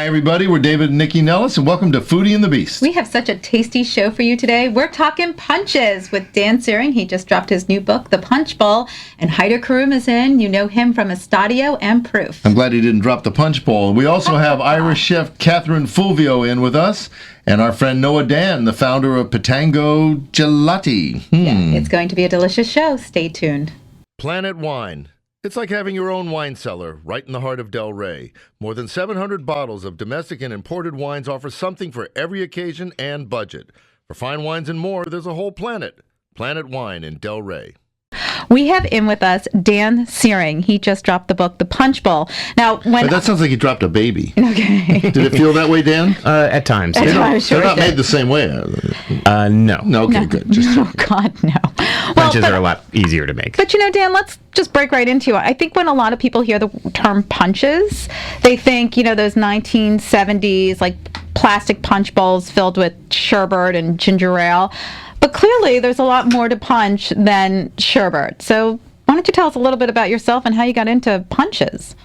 everybody. We're David and Nikki Nellis, and welcome to Foodie the Beast. We have such a tasty show for you today. We're talking punches with Dan SEARING. He just dropped his new book, The Punch Bowl, and HAIDAR KAROUM is in. You know him from Estadio and Proof. I'm glad he didn't drop the punch bowl. We also have Irish chef Catherine FULVIO in with us, and our friend Noah Dan, the founder of Pitango Gelato. Yeah, it's going to be a delicious show. Stay tuned. Planet Wine. It's like having your own wine cellar right in the heart of Del Rey. More than 700 bottles of domestic and imported wines offer something for every occasion and budget. For fine wines and more, there's a whole planet. Planet Wine in Del Rey. We have in with us Dan SEARING. He just dropped the book, The Punch Bowl. Now, when But that sounds like he dropped a baby. okay, Did it feel that way, Dan? At times. At times, sure They're not it did. made the same way. No. No, okay, good. Just oh God, no. Punches are a lot easier to make. But you know, Dan, let's just break right into it. I think when a lot of people hear the term punches, they think, you know, those 1970s like plastic punch bowls filled with sherbet and ginger ale. But clearly, there's a lot more to punch than sherbet. So why don't you tell us a little bit about yourself and how you got into punches?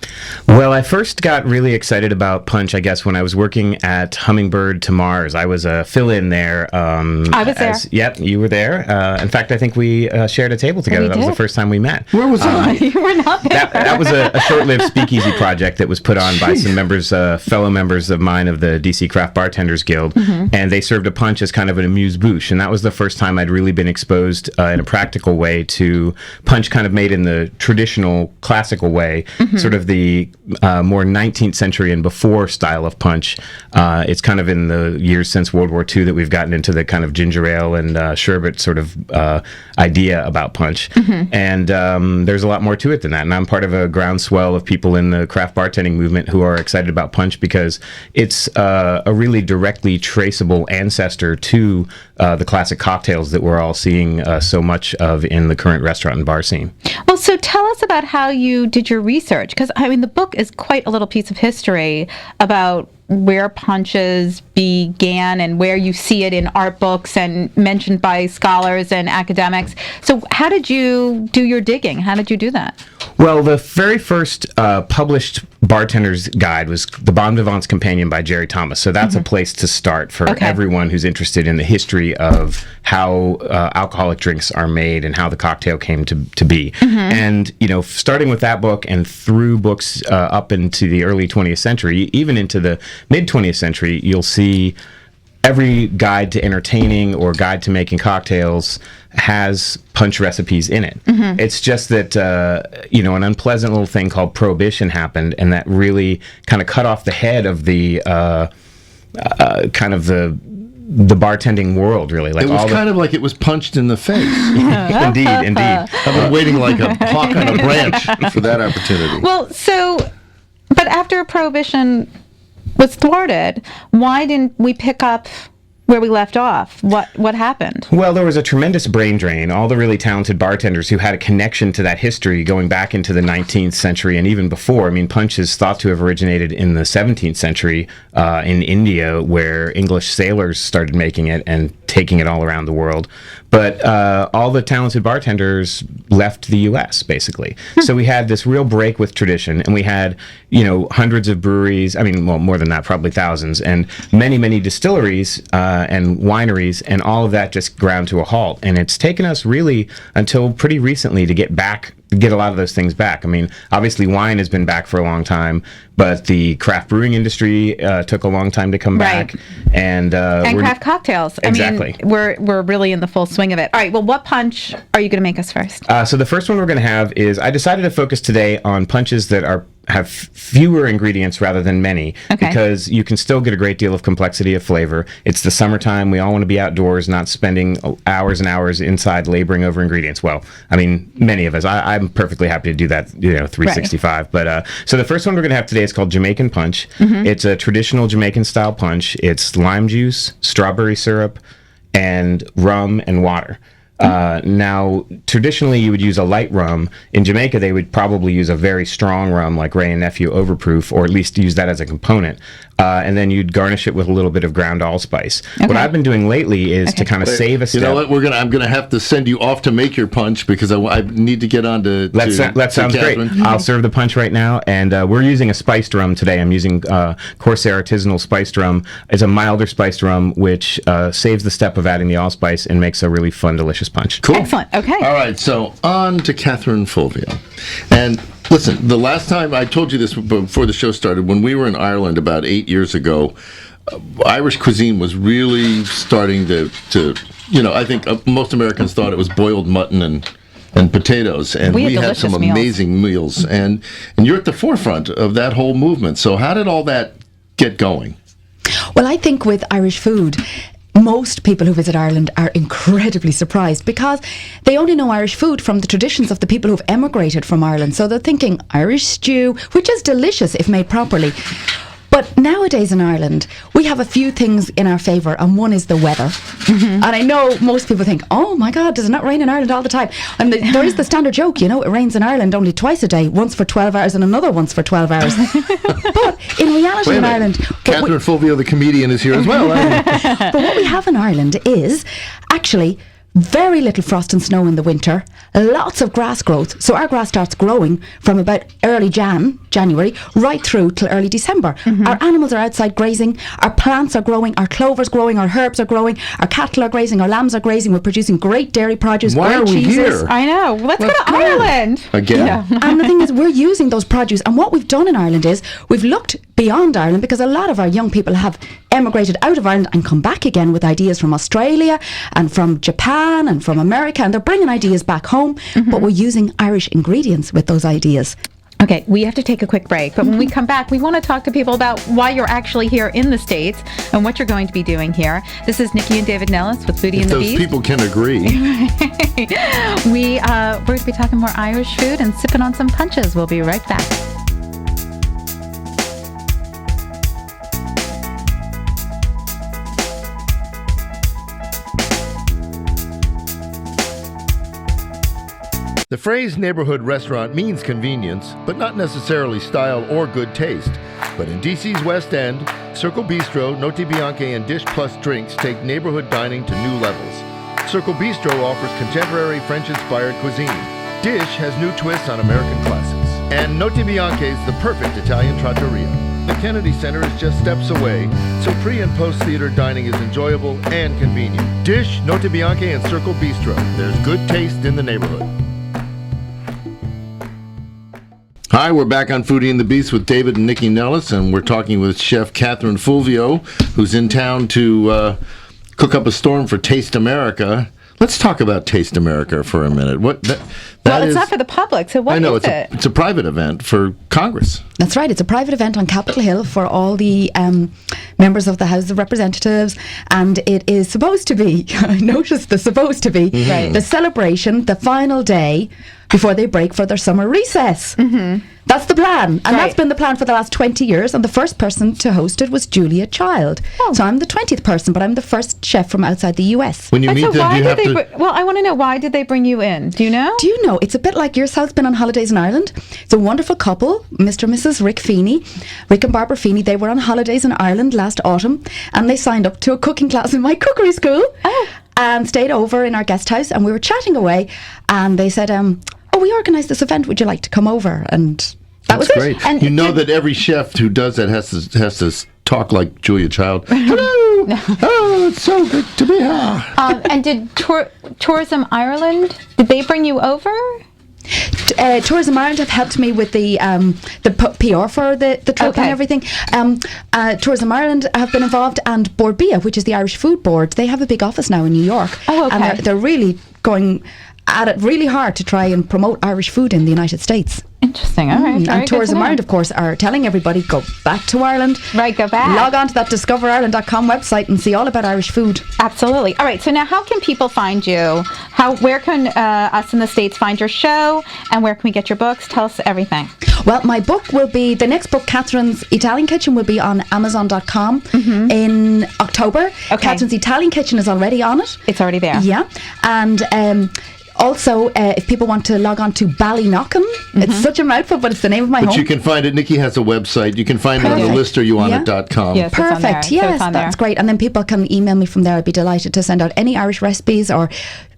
Well, I first got really excited about punch, I guess, when I was working at Hummingbird to Mars. I was a fill-in there. I was there. Yep, you were there. In fact, I think we shared a table together. That was the first time we met. Where was I? You were not there. That was a short-lived speakeasy project that was put on by some members, fellow members of mine of the DC Craft Bartenders Guild, and they served a punch as kind of an amuse-bouche, and that was the first time I'd really been exposed in a practical way to punch kind of made in the traditional classical way, sort of the more 19th century and before style of punch. It's kind of in the years since World War II that we've gotten into the kind of ginger ale and sherbet sort of idea about punch. And there's a lot more to it than that. And I'm part of a groundswell of people in the craft bartending movement who are excited about punch because it's a really directly traceable ancestor to the classic cocktails that we're all seeing so much of in the current restaurant and bar scene. Well, so tell us about how you did your research, because I mean the book is quite a little piece of history about where punches began and where you see it in art books and mentioned by scholars and academics. So how did you do your digging? How did you do that? Well, the very first published bartender's guide was The Bon Vivant's Companion by Jerry Thomas. So that's a place to start for everyone who's interested in the history of how alcoholic drinks are made and how the cocktail came to be. And, you know, starting with that book and through books up into the early 20th century, even into the mid 20th century, you'll see every guide to entertaining or guide to making cocktails has punch recipes in it. It's just that, you know, an unpleasant little thing called Prohibition happened, and that really kind of cut off the head of the kind of the bartending world, really. Like It was kind of like it was punched in the face. Indeed. I've been waiting like a hawk on a branch for that opportunity. Well, so, but after Prohibition was thwarted, why didn't we pick up where we left off? What happened? Well, there was a tremendous brain drain. All the really talented bartenders who had a connection to that history going back into the 19th century and even before. I mean, punch is thought to have originated in the 17th century in India, where English sailors started making it and taking it all around the world. But all the talented bartenders left the U.S., basically. So we had this real break with tradition, and we had, you know, hundreds of breweries, I mean, well, more than that, probably thousands, and many, many distilleries and wineries, and all of that just ground to a halt. And it's taken us really until pretty recently to get a lot of those things back. I mean, obviously wine has been back for a long time, but the craft brewing industry took a long time to come back. And craft cocktails. Exactly. I mean, we're really in the full swing of it. All right, well, what punch are you going to make us first? So the first one we're going to have is, I decided to focus today on punches that have fewer ingredients rather than many, because you can still get a great deal of complexity of flavor. It's the summertime. We all want to be outdoors, not spending hours and hours inside laboring over ingredients. Well, I mean, many of us. I'm perfectly happy to do that, you know, 365. But so the first one we're going to have today is called Jamaican Punch. It's a traditional Jamaican style punch. It's lime juice, strawberry syrup, and rum and water. Now, traditionally, you would use a light rum. In Jamaica, they would probably use a very strong rum, like Ray and Nephew Overproof, or at least use that as a component. And then you'd garnish it with a little bit of ground allspice. Okay. What I've been doing lately is to kind of save a step. You know what? I'm gonna have to send you off to make your punch because I need to get on to. That sounds great. I'll serve the punch right now, and we're using a spiced rum today. I'm using Corsair Artisanal Spiced Rum. It's a milder spiced rum, which saves the step of adding the allspice and makes a really fun, delicious punch. Cool. Excellent. Okay. All right. So on to Catherine Fulvio, and. Listen, the last time I told you this before the show started, when we were in Ireland about 8 years ago, Irish cuisine was really starting to I think most Americans thought it was boiled mutton and potatoes, and we had some amazing meals. And you're at the forefront of that whole movement. So how did all that get going? Well, I think with Irish food, most people who visit Ireland are incredibly surprised because they only know Irish food from the traditions of the people who've emigrated from Ireland. So they're thinking Irish stew, which is delicious if made properly. But nowadays in Ireland, we have a few things in our favour, and one is the weather. Mm-hmm. And I know most people think, oh my God, does it not rain in Ireland all the time? And there is the standard joke, it rains in Ireland only twice a day, once for 12 hours and another once for 12 hours. But in reality in Ireland... Catherine Fulvio, the comedian, is here as well. But what we have in Ireland is actually very little frost and snow in the winter, lots of grass growth. So our grass starts growing from about early January, right through till early December. Mm-hmm. Our animals are outside grazing, our plants are growing, our clover's growing, our herbs are growing, our cattle are grazing, our lambs are grazing. We're producing great dairy produce, Why great are we cheeses. Here? I know. Let's go to Ireland. Again. Yeah. And the thing is, we're using those produce. And what we've done in Ireland is we've looked beyond Ireland, because a lot of our young people have emigrated out of Ireland and come back again with ideas from Australia and from Japan and from America, and they're bringing ideas back home, but we're using Irish ingredients with those ideas. Okay, we have to take a quick break, but when we come back, we want to talk to people about why you're actually here in the States and what you're going to be doing here. This is Nikki and David Nellis with Foodie and the Beast. Those people can agree. We're going to be talking more Irish food and sipping on some punches. We'll be right back. The phrase neighborhood restaurant means convenience, but not necessarily style or good taste. But in DC's West End, Circle Bistro, Noti Bianche, and Dish Plus drinks take neighborhood dining to new levels. Circle Bistro offers contemporary French-inspired cuisine. Dish has new twists on American classics. And Noti Bianche is the perfect Italian trattoria. The Kennedy Center is just steps away, so pre- and post-theater dining is enjoyable and convenient. Dish, Noti Bianche, and Circle Bistro. There's good taste in the neighborhood. Hi, we're back on Foodie and the Beast with David and Nikki Nellis, and we're talking with Chef Catherine Fulvio, who's in town to cook up a storm for Taste America. Let's talk about Taste America for a minute. It's not for the public, so what is it? It's a private event for Congress. That's right. It's a private event on Capitol Hill for all the members of the House of Representatives, and it is supposed to be, I noticed the supposed to be, the celebration, the final day before they break for their summer recess. Mm-hmm. That's the plan. And that's been the plan for the last 20 years. And the first person to host it was Julia Child. Oh. So I'm the 20th person, but I'm the first chef from outside the US. When you meet them, do you have to... Well, I want to know, why did they bring you in? Do you know? Do you know? It's a bit like yourself's been on holidays in Ireland. It's a wonderful couple, Mr. and Mrs. Rick Feeney. Rick and Barbara Feeney, they were on holidays in Ireland last autumn, and they signed up to a cooking class in my cookery school. Oh. And stayed over in our guest house, and we were chatting away, and they said, we organised this event, would you like to come over? And that was great. It. And you know that every chef who does that has to talk like Julia Child. Hello! Oh, it's so good to be here. And did Tourism Ireland, did they bring you over? Tourism Ireland have helped me with the PR for the trip and everything. Tourism Ireland have been involved, and Borbia, which is the Irish Food Board, they have a big office now in New York. Oh, okay. And they're really going at it really hard to try and promote Irish food in the United States. Interesting. All right. And Tourism Ireland, of course, are telling everybody, go back to Ireland. Right, go back. Log on to that discoverireland.com website and see all about Irish food. Absolutely. All right, so now how can people find you? Where can us in the States find your show, and where can we get your books? Tell us everything. Well, my book will be, the next book, Catherine's Italian Kitchen, will be on Amazon.com in October. Okay. Catherine's Italian Kitchen is already on it. It's already there. Yeah. And also, if people want to log on to Ballyknockin, it's such a mouthful, but it's the name of my But home. you can find it. Nikki has a website. You can find it on the Perfect. listeryouonit.com. Yes. It's on there. Perfect. So Yes, it's on that's there. great. And then people can email me from there. I'd be delighted to send out any Irish recipes or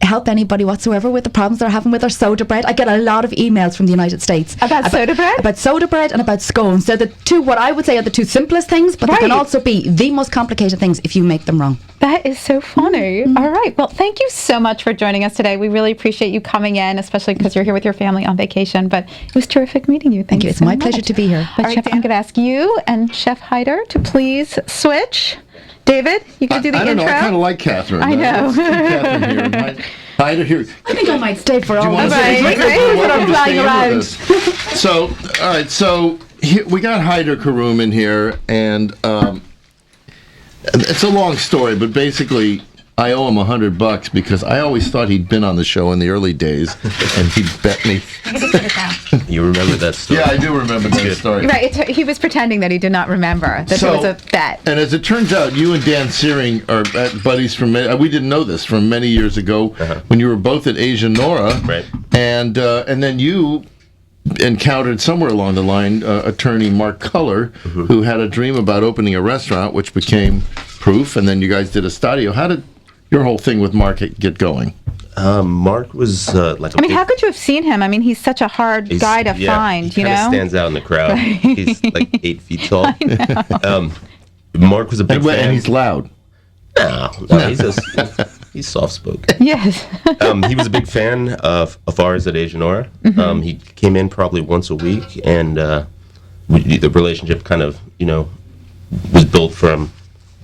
help anybody whatsoever with the problems they're having with their soda bread. I get a lot of emails from the United States About soda bread? about soda bread and about scones. They're the two, what I would say, are the two simplest things, but they can Right. also be the most complicated things if you make them wrong. That is so funny. All right. Well, thank you so much for joining us today. We really appreciate you coming in, especially because you're here with your family on vacation. But it was terrific meeting you. Thank you. you. It's so my pleasure much. to be here. But All right, Chef, I'm going to ask you and Chef Haidar to please switch. David, you can do the I don't intro. know. I kind of like Catherine. I know. Let's keep Catherine here. Haidar here. I think I might stay for all Do you want this. to say Right, something? right. You're Sort of welcome to flying stay in around. with us. So, all right. So here, we got HAIDAR KAROUM in here, and it's a long story, but basically, I owe him $100 because I always thought he'd been on the show in the early days, and he bet me. You remember that story? Yeah, I do remember that story. Right. He was pretending that he did not remember that there was a bet. And as it turns out, you and Dan Searing are buddies from we didn't know this from many years ago when you were both at Asia Nora, Right. And then you encountered somewhere along the line attorney Mark Kuller, who had a dream about opening a restaurant, which became Proof, and then you guys did Estadio. How did your whole thing with Mark get going? Mark was like a I mean, big- how could you have seen him? I mean, he's such a hard he's- guy to yeah, find, he you kinda know? stands out in the crowd. He's like 8 feet tall. Mark was a big fan. And he's loud. No, he's soft spoken. Yes. He was a big fan of ours at Asia Nora. He came in probably once a week, and the relationship kind of, was built from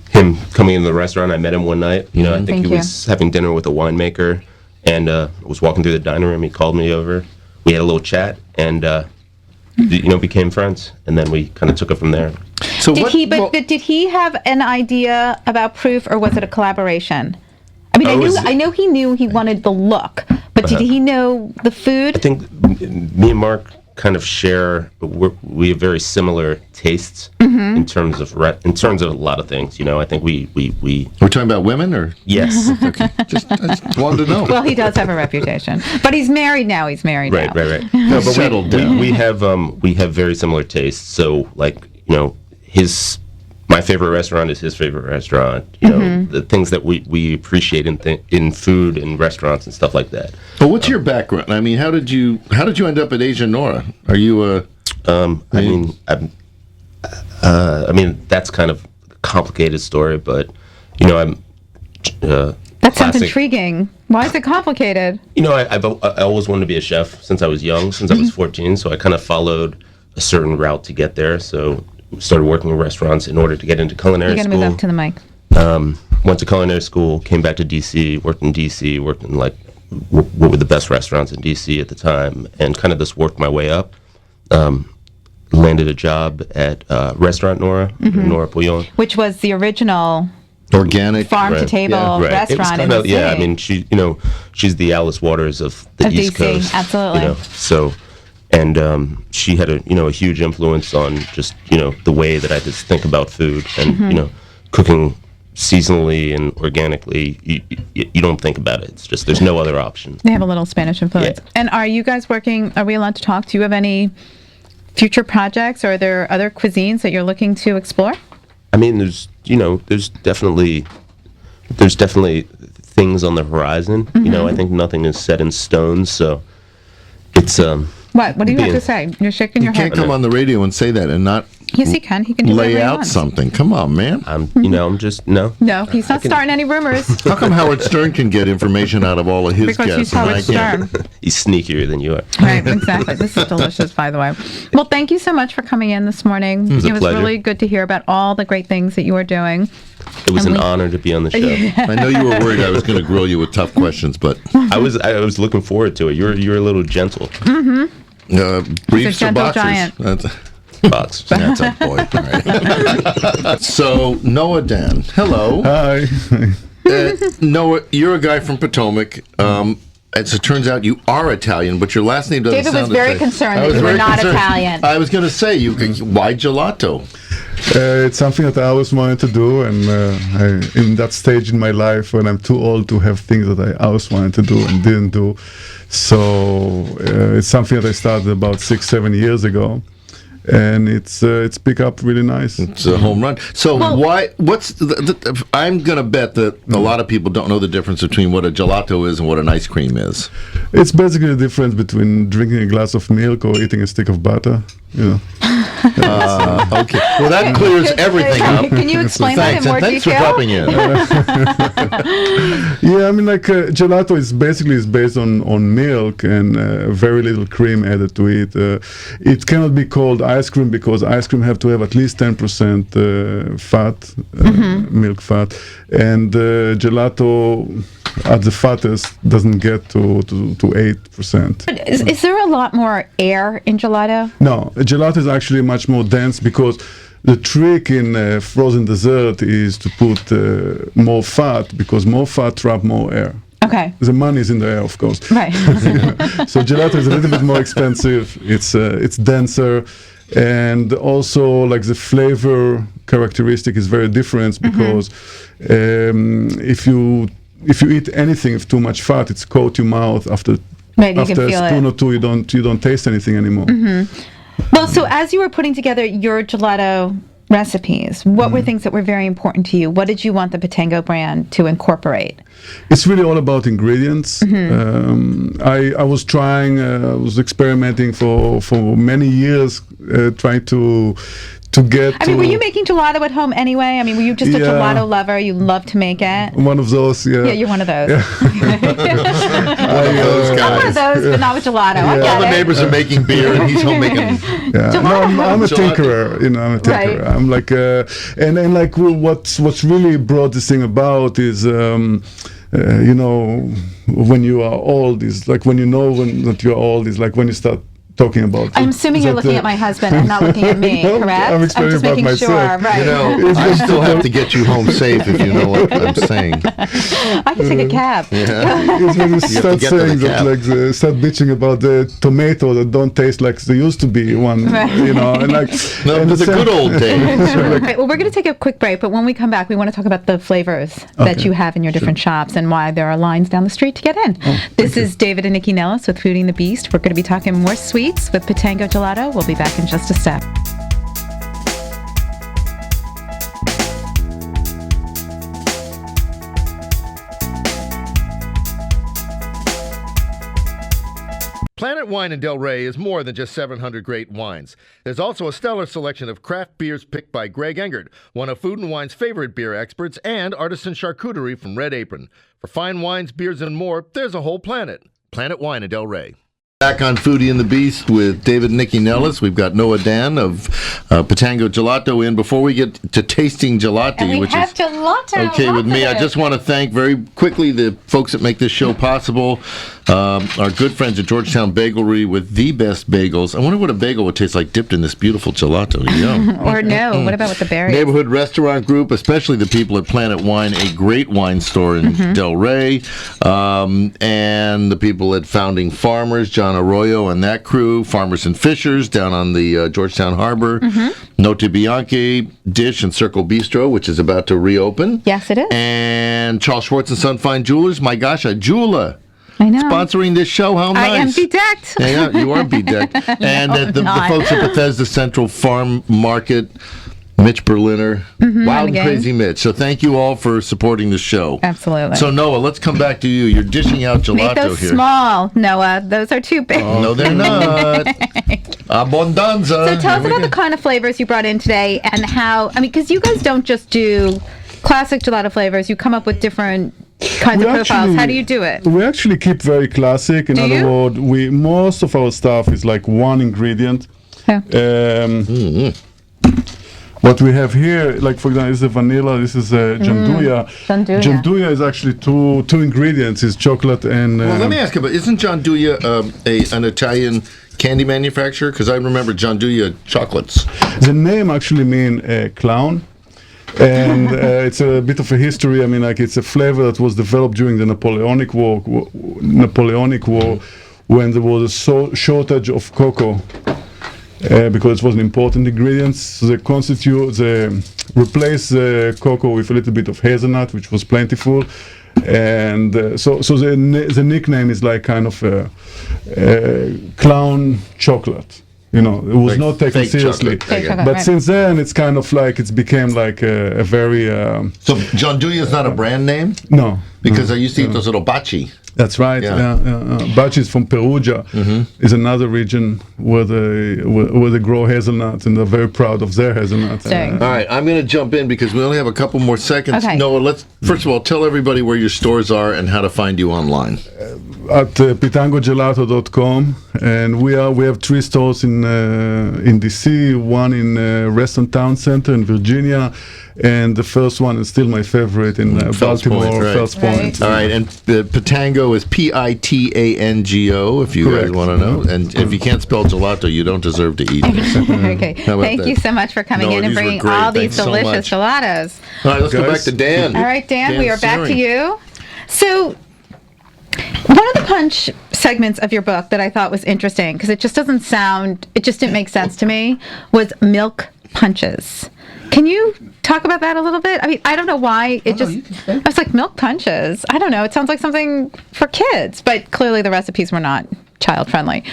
him coming into the restaurant. I met him one night. I think Thank he you. was having dinner with a winemaker, and was walking through the dining room. He called me over. We had a little chat, and became friends. And then we kind of took it from there. So But did he have an idea about Proof, or was it a collaboration? I mean, I know he knew he wanted the look, but did he know the food? I think me and Mark kind of we have very similar tastes in terms of a lot of things. I think we we're talking about women, or yes. okay, I just wanted to know. Well, he does have a reputation, but he's married now. Right. No, but settled down. We have very similar tastes. So my favorite restaurant is his favorite restaurant. The things that we appreciate in food and restaurants and stuff like that. But what's your background? I mean, how did you end up at Asia Nora? Are you a? I mean, that's kind of a complicated story, but I'm. That sounds intriguing. Why is it complicated? I always wanted to be a chef since I was young, since I was 14. So I kind of followed a certain route to get there. So started working in restaurants in order to get into culinary You're school. gonna move up to the mic. Went to culinary school, came back to DC, worked in what were the best restaurants in DC at the time, and kind of just worked my way up. Landed a job at Restaurant Nora, Nora Pouillon. Which was the original Organic. farm to table Right. It was restaurant in kind the of, yeah. I city. mean, she's the Alice Waters of the Of East DC, Coast. absolutely. So, and she had a huge influence on just the way that I just think about food and cooking seasonally and organically. You don't think about it. It's just there's no other option. They have a little Spanish influence. Yeah. And are you guys working? Are we allowed to talk? Do you have any future projects, or are there other cuisines that you're looking to explore? I mean, there's definitely things on the horizon. I think nothing is set in stone, so it's What do you have being- to say? You're shaking You your can't head. come on the radio and say that and not Yes, he can. He can do lay whatever he out wants. something. Come on, man. I'm just no. No, he's not starting any rumors How come Howard Stern can get information out of all of his because he's guests and I Howard can't? Stern. He's sneakier than you are. Right, exactly. This is delicious, by the way. Well, thank you so much for coming in this morning. was a It was pleasure. really good to hear about all the great things that you are doing. It was And an we- honor to be on the show. I know you were worried I was going to grill you with tough questions, but I was looking forward to it. You're a little gentle. briefs or gentle boxers? giant. Box. That's a boy. All right. So, Noah Dan. Hello. Hi. Noah, you're a guy from Potomac. as it turns out, you are Italian, but your last name doesn't David sound was very the same. concerned I that was you were very not concerned. Italian. I was going to say, why gelato? It's something that I always wanted to do, and in that stage in my life when I'm too old to have things that I always wanted to do and didn't do. So it's something that I started about 6-7 years ago, and it's picked up really nice. It's a home run. So I'm going to bet that a lot of people don't know the difference between what a gelato is and what an ice cream is. It's basically the difference between drinking a glass of milk or eating a stick of butter. You know. Okay. Well, that clears everything up. Can you explain that in more Thanks for detail? dropping in. Yeah, I mean, like gelato is based on milk and very little cream added to it. It cannot be called ice cream because ice cream have to have at least 10% fat, milk fat, and gelato at the fattest doesn't get to 8%. Is there a lot more air in gelato? No, gelato is actually much more dense because the trick in frozen dessert is to put more fat because more fat trap more air. Okay. The money is in the air, of course. Right. So gelato is a little bit more expensive. It's denser, and also like the flavor characteristic is very different because if you eat anything with too much fat, it's coat your mouth after Right, you after can a feel spoon it. or two. You don't taste anything anymore. Well, so as you were putting together your gelato recipes, what were things that were very important to you? What did you want the Pitango brand to incorporate? It's really all about ingredients. I was trying, I was experimenting for many years, trying to get. I mean, were you making gelato at home anyway? I mean, were you just a Yeah. gelato lover? You love to make it? one of those? Yeah. Yeah, you're one of those. Those I'm one of guys. those, but not with gelato. I All get the it. neighbors are making beer, and he's home making. Yeah, no, I'm a Gelato. tinkerer. You know, I'm a tinkerer. Right. I'm like, and like what's really brought this thing about is, you know, when you are old is like when you know that you're old is like when you start talking about. I'm assuming you're that, looking at my husband and not looking at me, No, correct? I'm explaining just about making sure, myself. right? You know, I still have to get you home safe if you know what I'm saying. I can take a cab. It's when you start get to the saying that, cab. like, start bitching about the tomato that don't taste like they used to be. You know, and like. No, and but the good old days. Right, well, we're going to take a quick break, but when we come back, we want to talk about the flavors that Okay. you have in your different shops and why there are lines down the street to get in. This is David and Nikki Nellis with Foodie the Beast. We're going to be talking more sweets with Pitango Gelato. We'll be back in just a sec. Planet Wine in Del Rey is more than just 700 great wines. There's also a stellar selection of craft beers picked by Greg Engert, one of Food & Wine's favorite beer experts, and artisan charcuterie from Red Apron. For fine wines, beers, and more, there's a whole planet. Planet Wine in Del Rey. Back on Foodie and the Beast with David and Nikki Nellis. We've got Noah Dan of Pitango Gelato in. Before we get to tasting gelati, which is gelato. okay with me, I just want to thank very quickly the folks that make this show possible. Our good friends at Georgetown Bagelry with the best bagels. I wonder what a bagel would taste like dipped in this beautiful gelato. Yum. Or no, what about with the berries? Neighborhood restaurant group, especially the people at Planet Wine, a great wine store in Del Rey, and the people at Founding Farmers, John Arroyo and that crew, Farmers and Fishers down on the Georgetown Harbor, Notte Bianche, Dish and Circle Bistro, which is about to reopen. Yes, it is. And Charles Schwartz and Son Fine Jewelers. My gosh, a jeweler I know. sponsoring this show. How nice. I am bedecked. Yeah, you are bedecked. And the not. folks at Bethesda Central Farm Market, Mitch Berliner, Wild and gang. Crazy Mitch. So thank you all for supporting the show. Absolutely. So Noah, let's come back to you. You're dishing out gelato Make those here. small, Noah. Those are too big. No, they're not. Abondanza. So tell us Here we about the go. kind of flavors you brought in today and how, I mean, because you guys don't just do classic gelato flavors. You come up with different kinds We of profiles. actually- How do you do it? We actually keep very classic. In Do other you? words, most of our stuff is like one ingredient. Yeah. What we have here, like for example, is the vanilla. This is Gianduja. Gianduja. Gianduja is actually two ingredients: is chocolate and. Well, let me ask you about, isn't John Duya an Italian candy manufacturer? Because I remember John Duya chocolates. The name actually mean clown, And it's a bit of a history. I mean, like it's a flavor that was developed during the Napoleonic War, when there was a shortage of cocoa. Because it was an important ingredient, so they replace the cocoa with a little bit of hazelnut, which was plentiful, and so the nickname is like kind of a clown chocolate. You know, it was Like not taken fake seriously. chocolate, I get it. But right. since then, it's kind of like it's became like a very So John Duya is not a brand name? no. Because I used to eat those little bachi. That's right. Yeah. Bacchis from Perugia is another region where they grow hazelnuts, and they're very proud of their hazelnuts. Dang. All right, I'm going to jump in because we only have a couple more seconds. Okay. Noah, let's first of all tell everybody where your stores are and how to find you online. At pitangogelato.com, and we have 3 stores in DC, one in Reston Town Center in Virginia, and the first one is still my favorite in Fells Baltimore, Point, right. Fells Point. All right, and Pitango is Pitango, if you guys Correct. want to know. And if you can't spell gelato, you don't deserve to eat it. Okay. How about Thank that? you so much for coming No, in and these were bringing great. all these Thanks so delicious much. gelatos. All right, let's go Guys. back to Dan. All right, Dan, we are back to Searing. you. So, one of the punch segments of your book that I thought was interesting, because it just didn't make sense to me, was milk punches. Can you talk about that a little bit? I mean, I don't know why I was like, milk punches. I don't know. It sounds like something for kids, but clearly the recipes were not child friendly.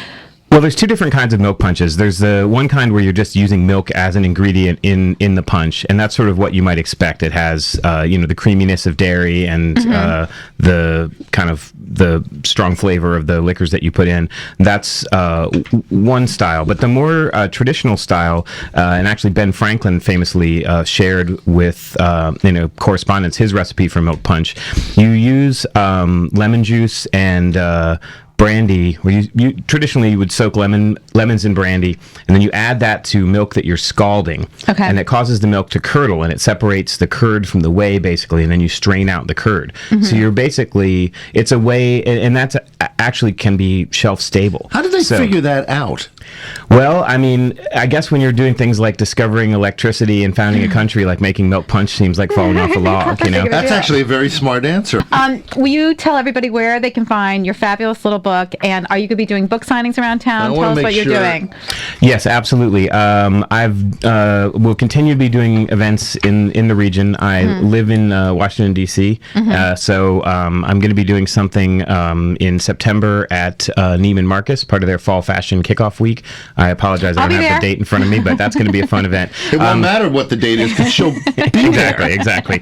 Well, there's 2 different kinds of milk punches. There's the one kind where you're just using milk as an ingredient in the punch, and that's sort of what you might expect. It has, the creaminess of dairy and the kind of the strong flavor of the liquors that you put in. That's one style. But the more traditional style, and actually Ben Franklin famously shared with correspondence his recipe for milk punch. You use lemon juice and brandy, where you traditionally would soak lemons in brandy, and then you add that to milk that you're scalding. Okay. And it causes the milk to curdle, and it separates the curd from the whey, basically, and then you strain out the curd. So you're basically, it's a whey, and that's actually can be shelf stable. How did they figure that out? Well, I mean, I guess when you're doing things like discovering electricity and founding a country, like making milk punch seems like falling off a log, you know? That's actually a very smart answer. Will you tell everybody where they can find your fabulous little book, and are you going to be doing book signings around town? I Tell wanna us make what you're sure- doing. Yes, absolutely. We'll continue to be doing events in the region. I live in Washington, D.C., so I'm going to be doing something in September at Neiman Marcus, part of their fall fashion kickoff week. I apologize, I I'll don't be have there. the date in front of me, but that's going to be a fun event. It won't matter what the date is because she'll be there. Exactly.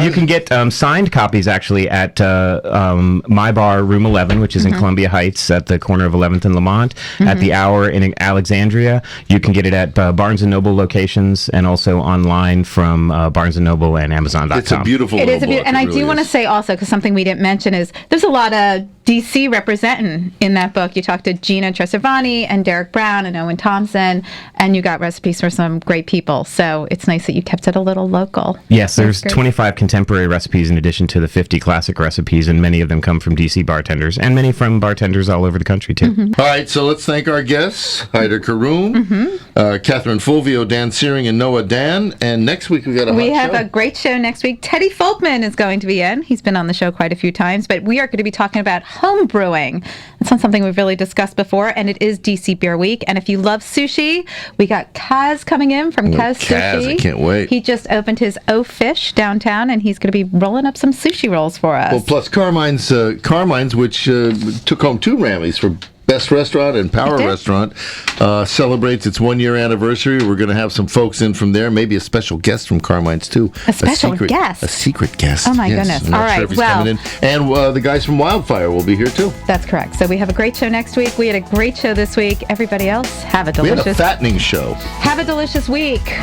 You can get signed copies actually at my bar, Room 11, which is in Columbia Heights at the corner of 11th and Lamont. At the Hour in Alexandria. You can get it at Barnes & Noble locations and also online from Barnes & Noble and Amazon.com. It's a beautiful It little is a book. beautiful, and I It really do want to is. say also, because something we didn't mention is there's a lot of DC representing in that book. You talked to Gina Tresavani and Derek Brown and Owen Thompson, and you got recipes for some great people. So it's nice that you kept it a little local. Yes, there's That's great. 25 contemporary recipes in addition to the 50 classic recipes, and many of them come from DC bartenders, and many from bartenders all over the country, too. All right, so let's thank our guests, HAIDAR KAROUM, Catherine Fulvio, Dan Searing, and Noah Dan. And next week we got a We hot have show. a great show next week. Teddy Folkman is going to be in. He's been on the show quite a few times, but we are going to be talking about home brewing. It's not something we've really discussed before, and it is DC Beer Week. And if you love sushi, we got Kaz coming in from Kaz Kaz, Sushi. I can't wait. He just opened his O Fish downtown, and he's going to be rolling up some sushi rolls for us. Well, plus Carmine's, which took home 2 Rammys for Best Restaurant and Power It did. Restaurant, celebrates its 1-year anniversary. We're going to have some folks in from there, maybe a special guest from Carmine's too. A special guest? A secret guest. Oh, my Yes, goodness. I'm not All sure right, if he's well- coming in. And the guys from Wildfire will be here too. That's correct. So we have a great show next week. We had a great show this week. Everybody else, have a We had a delicious fattening show. have a delicious week.